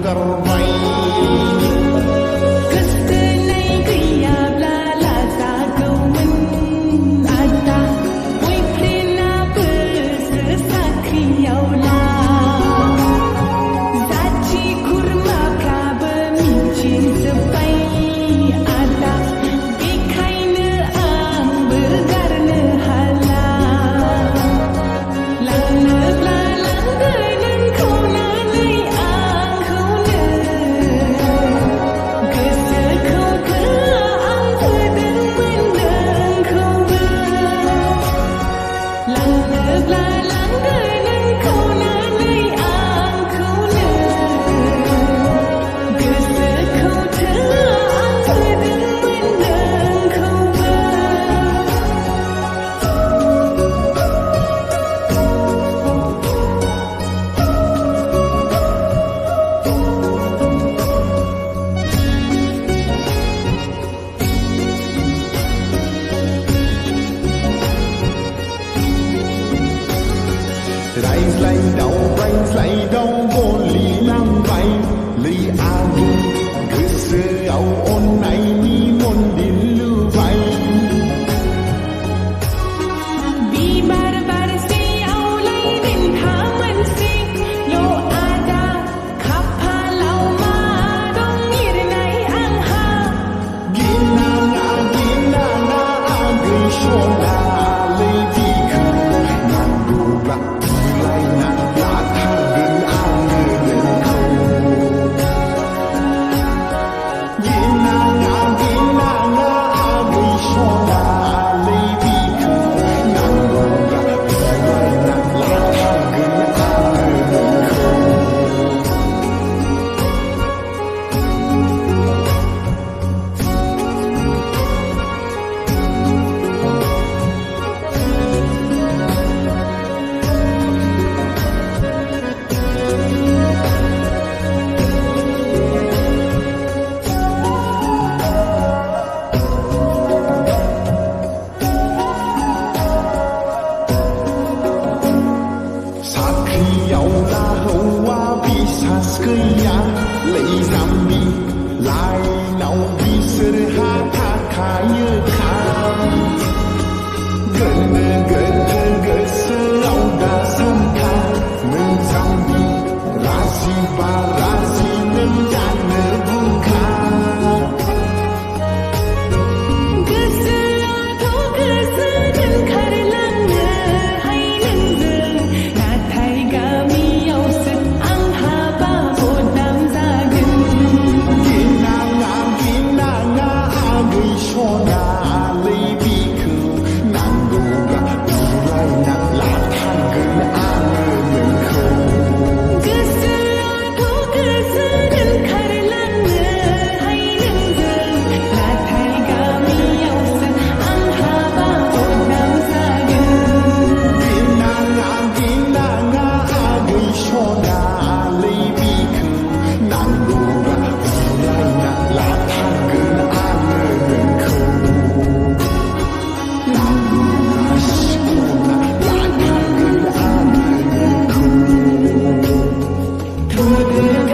Slide boleh lambai li aku keseau onai ni mon dilubai bibar bar si au lai din thaman si lo ada kaphalau ma dong ir nai ang ha gina na agi shona le di ku nan du ba lai na Kaya lay zambi lai nau bi serha ta kaya kan gana serau da samka nang zambi rasi barasi nang jana buka Good.